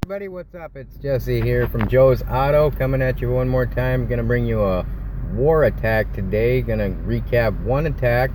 Everybody, what's up? It's Jesse here from Joe's Auto, coming at you one more time. Gonna bring you a war attack today. Gonna recap one attack.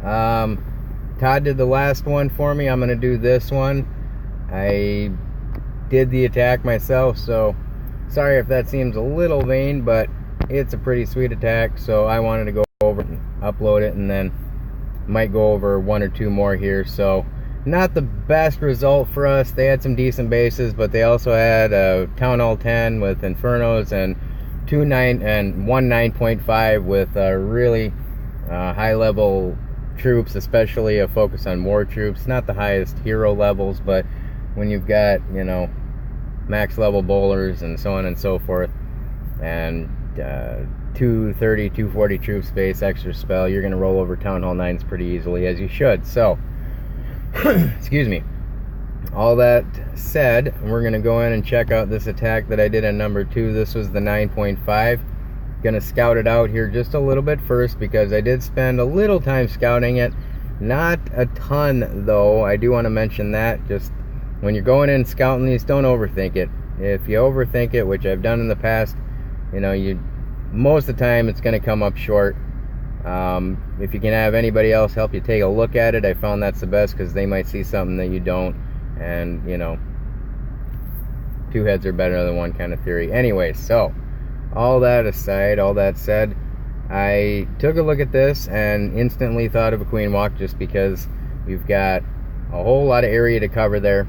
Todd did the last one for me. I'm gonna do this one. I did the attack myself, so sorry if that seems a little vain, but it's a pretty sweet attack, so I wanted to go over and upload it, and then might go over one or two more here. So not the best result for us. They had some decent bases, but they also had a Town Hall 10 with Infernos and one 9.5 with really high level troops, especially a focus on war troops. Not the highest hero levels, but when you've got, you know, max level bowlers and so on and so forth, and 230, 240 troop space, extra spell, you're going to roll over Town Hall 9s pretty easily, as you should. So, excuse me. All that said, we're going to go in and check out this attack that I did on number 2. This was the 9.5. Going to scout it out here just a little bit first, because I did spend a little time scouting it. Not a ton, though. I do want to mention that. Just when you're going in scouting these, don't overthink it. If you overthink it, which I've done in the past, you know, most of the time it's going to come up short. If you can have anybody else help you take a look at it, I found that's the best, because they might see something that you don't, and, you know, two heads are better than one kind of theory. Anyway, so all that aside, all that said, I took a look at this and instantly thought of a queen walk, just because you've got a whole lot of area to cover there,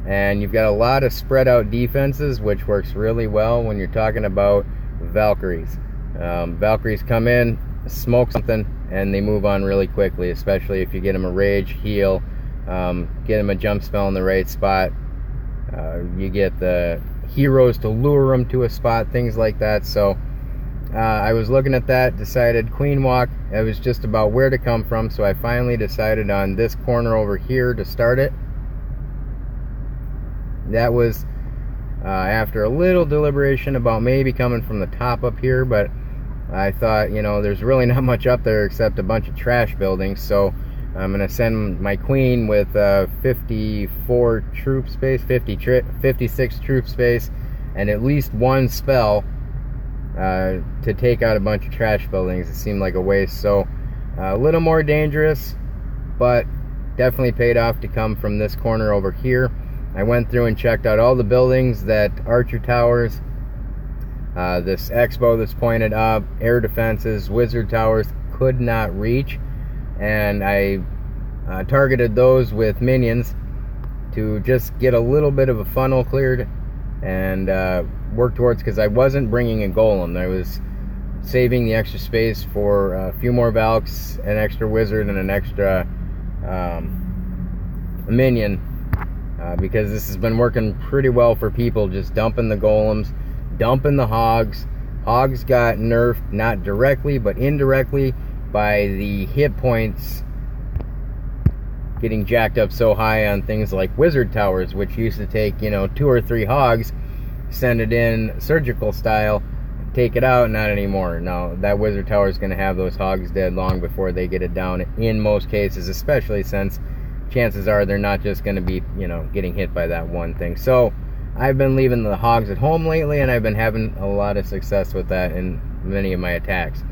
and you've got a lot of spread out defenses, which works really well when you're talking about Valkyries. Valkyries come in, smoke something, and they move on really quickly, especially if you get them a rage, heal, get them a jump spell in the right spot. You get the heroes to lure them to a spot, things like that. So I was looking at that, decided queen walk. It was just about where to come from, so I finally decided on this corner over here to start it. That was after a little deliberation about maybe coming from the top up here, but I thought, you know, there's really not much up there except a bunch of trash buildings, so I'm going to send my queen with 54 troop space, 56 troop space, and at least one spell to take out a bunch of trash buildings. It seemed like a waste, so a little more dangerous, but definitely paid off to come from this corner over here. I went through and checked out all the buildings that archer towers, this X-bow that's pointed up, air defenses, wizard towers could not reach, and I targeted those with minions to just get a little bit of a funnel cleared and work towards, because I wasn't bringing a golem. I was saving the extra space for a few more valks, an extra wizard, and an extra minion, because this has been working pretty well for people, just dumping the golems, dumping the hogs. Hogs got nerfed, not directly but indirectly, by the hit points getting jacked up so high on things like wizard towers, which used to take, you know, 2 or 3 hogs, send it in surgical style, take it out. Not anymore. Now that wizard tower is going to have those hogs dead long before they get it down, in most cases, especially since chances are they're not just going to be, you know, getting hit by that one thing. So I've been leaving the hogs at home lately, and I've been having a lot of success with that in many of my attacks.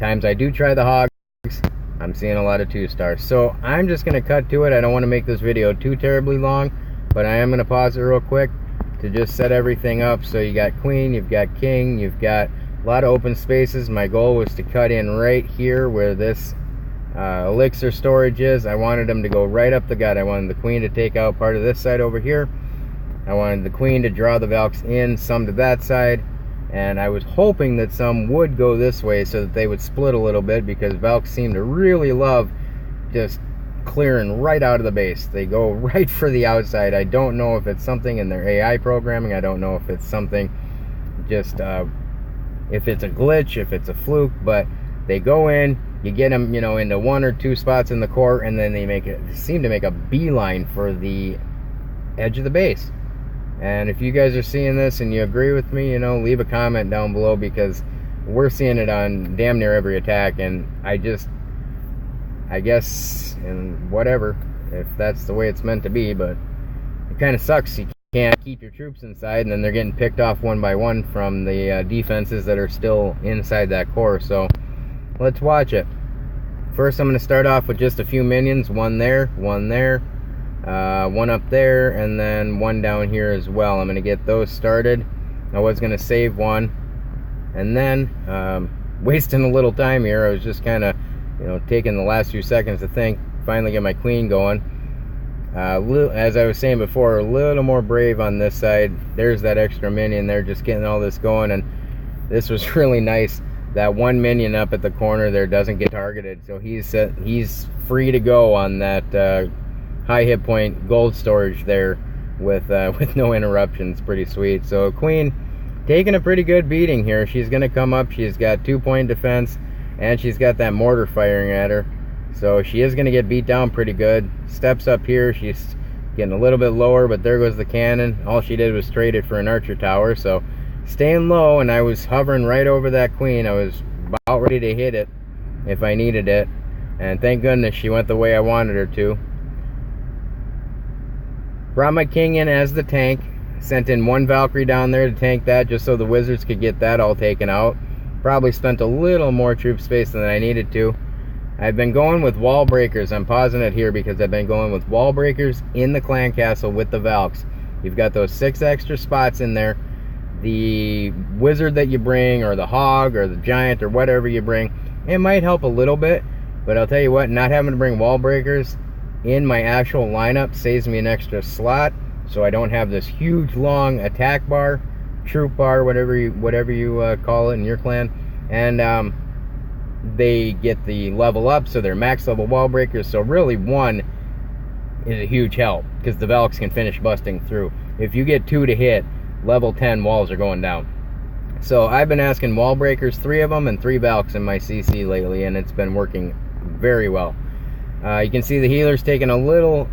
Times I do try the hogs, I'm seeing a lot of 2-stars. So I'm just going to cut to it. I don't want to make this video too terribly long, but I am going to pause it real quick to just set everything up. So you got queen, you've got king, you've got a lot of open spaces. My goal was to cut in right here where this elixir storage is. I wanted them to go right up the gut. I wanted the queen to take out part of this side over here. I wanted the queen to draw the valks in, some to that side, and I was hoping that some would go this way so that they would split a little bit, because valks seem to really love just clearing right out of the base. They go right for the outside. I don't know if it's something in their AI programming. I don't know if it's something just if it's a glitch, if it's a fluke, but they go in, you get them, you know, into 1 or 2 spots in the core, and then they seem to make a beeline for the edge of the base. And if you guys are seeing this and you agree with me, you know, leave a comment down below, because we're seeing it on damn near every attack, and I guess, and whatever, if that's the way it's meant to be, but it kind of sucks. You can't keep your troops inside, and then they're getting picked off one by one from the defenses that are still inside that core. So let's watch it. First, I'm going to start off with just a few minions. One there, one up there, and then one down here as well. I'm going to get those started. I was going to save one, and then wasting a little time here. I was just kind of, taking the last few seconds to think. Finally get my queen going. As I was saying before, a little more brave on this side. There's that extra minion there, just getting all this going, and this was really nice. That one minion up at the corner there doesn't get targeted, so he's free to go on that high hit point gold storage there with no interruptions. Pretty sweet. So queen taking a pretty good beating here. She's going to come up. She's got 2-point defense, and she's got that mortar firing at her. So she is going to get beat down pretty good. Steps up here. She's getting a little bit lower, but there goes the cannon. All she did was trade it for an archer tower. So staying low, and I was hovering right over that queen. I was about ready to hit it if I needed it. And thank goodness she went the way I wanted her to. Brought my king in as the tank. Sent in one Valkyrie down there to tank that, just so the wizards could get that all taken out. Probably spent a little more troop space than I needed to. I've been going with wall breakers. I'm pausing it here because I've been going with wall breakers in the clan castle with the Valks. You've got those 6 extra spots in there. The wizard that you bring, or the hog, or the giant, or whatever you bring, it might help a little bit, but I'll tell you what, not having to bring wall breakers in my actual lineup saves me an extra slot, so I don't have this huge long attack bar, troop bar, whatever you call it in your clan, and they get the level up, so they're max level wall breakers. So really, one is a huge help because the Valks can finish busting through. If you get 2 to hit, level 10 walls are going down. So I've been asking wall breakers, 3 of them, and 3 Valks in my CC lately, and it's been working very well. You can see the healer's taking a little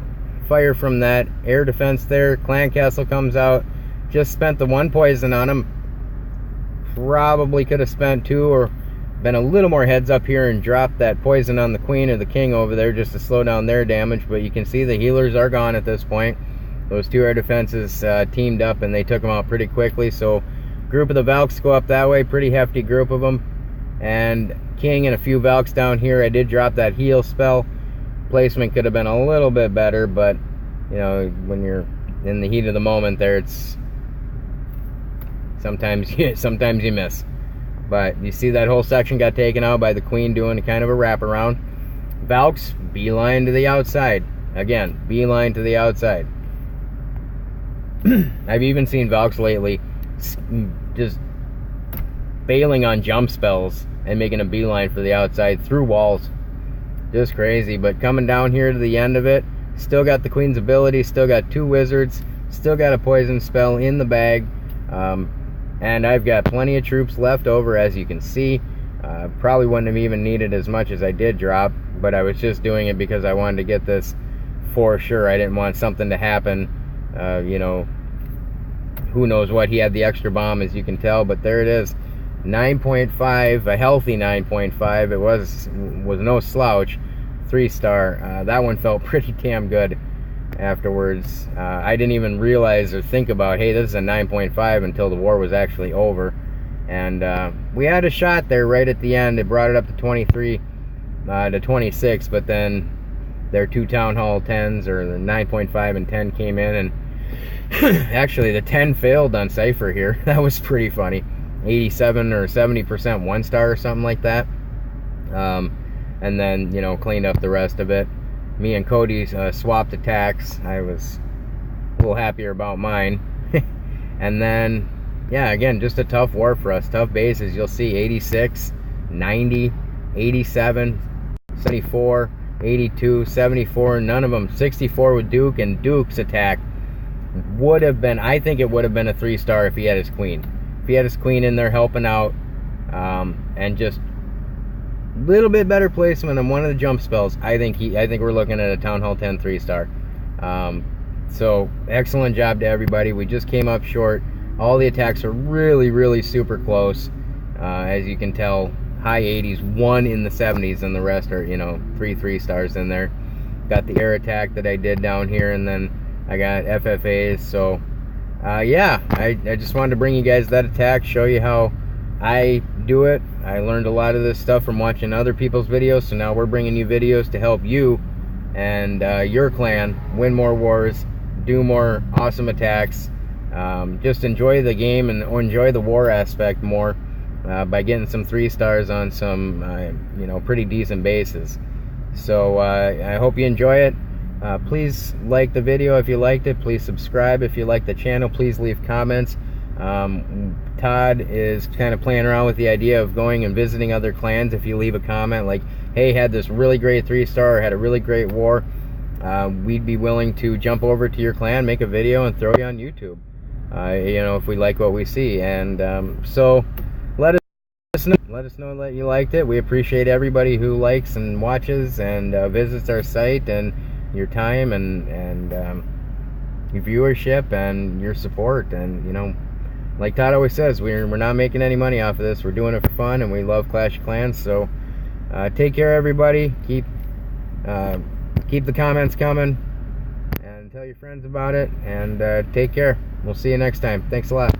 fire from that air defense there. Clan castle comes out. Just spent the 1 poison on him. Probably could have spent 2 or been a little more heads up here and dropped that poison on the queen or the king over there just to slow down their damage. But you can see the healers are gone at this point. Those 2 air defenses teamed up and they took them out pretty quickly. So group of the Valks go up that way. Pretty hefty group of them. And king and a few Valks down here. I did drop that heal spell. Placement could have been a little bit better, but when you're in the heat of the moment there, it's sometimes you miss. But you see that whole section got taken out by the queen doing kind of a wraparound. Valks, beeline to the outside. Again, beeline to the outside. I've even seen Valks lately just bailing on jump spells and making a beeline for the outside through walls. Just crazy. But coming down here to the end of it, still got the queen's ability, still got 2 wizards, still got a poison spell in the bag. And I've got plenty of troops left over, as you can see. Probably wouldn't have even needed as much as I did drop, but I was just doing it because I wanted to get this for sure. I didn't want something to happen. Who knows what. He had the extra bomb, as you can tell, but there it is. 9.5, a healthy 9.5. It was no slouch. 3-star. That one felt pretty damn good afterwards. I didn't even realize or think about, hey, this is a 9.5 until the war was actually over. And we had a shot there right at the end. It brought it up to 23 to 26, but then their 2 Town Hall 10s, or the 9.5 and 10, came in, and actually the 10 failed on Cypher here. That was pretty funny. 87 or 70% 1-star or something like that. And then, cleaned up the rest of it. Me and Cody swapped attacks. I was a little happier about mine. And then, yeah, again, just a tough war for us. Tough bases. You'll see 86, 90, 87, 74, 82, 74. None of them. 64 with Duke, and Duke's attack would have been, I think it would have been a 3-star if he had his queen. If he had his queen in there helping out, and just a little bit better placement on one of the jump spells, I think we're looking at a Town Hall 10 3-star. So excellent job to everybody. We just came up short. All the attacks are really, really super close. As you can tell, high 80s, 1 in the 70s, and the rest are 3 3-stars in there. Got the air attack that I did down here, and then I got FFAs. So yeah, I just wanted to bring you guys that attack, show you how I do it. I learned a lot of this stuff from watching other people's videos, so now we're bringing you videos to help you and your clan win more wars, do more awesome attacks, just enjoy the game and enjoy the war aspect more by getting some 3 stars on some you know, pretty decent bases. So I hope you enjoy it. Please like the video if you liked it. Please subscribe if you like the channel. Please leave comments. Todd is kind of playing around with the idea of going and visiting other clans. If you leave a comment like, hey, had this really great 3-star, or had a really great war, we'd be willing to jump over to your clan, make a video, and throw you on YouTube. You know, if we like what we see. And so let us know that you liked it. We appreciate everybody who likes and watches and visits our site, and your time and your viewership and your support. And, you know, like Todd always says, we're not making any money off of this. We're doing it for fun, and we love Clash of Clans. So take care, everybody. Keep the comments coming, and tell your friends about it, and take care. We'll see you next time. Thanks a lot.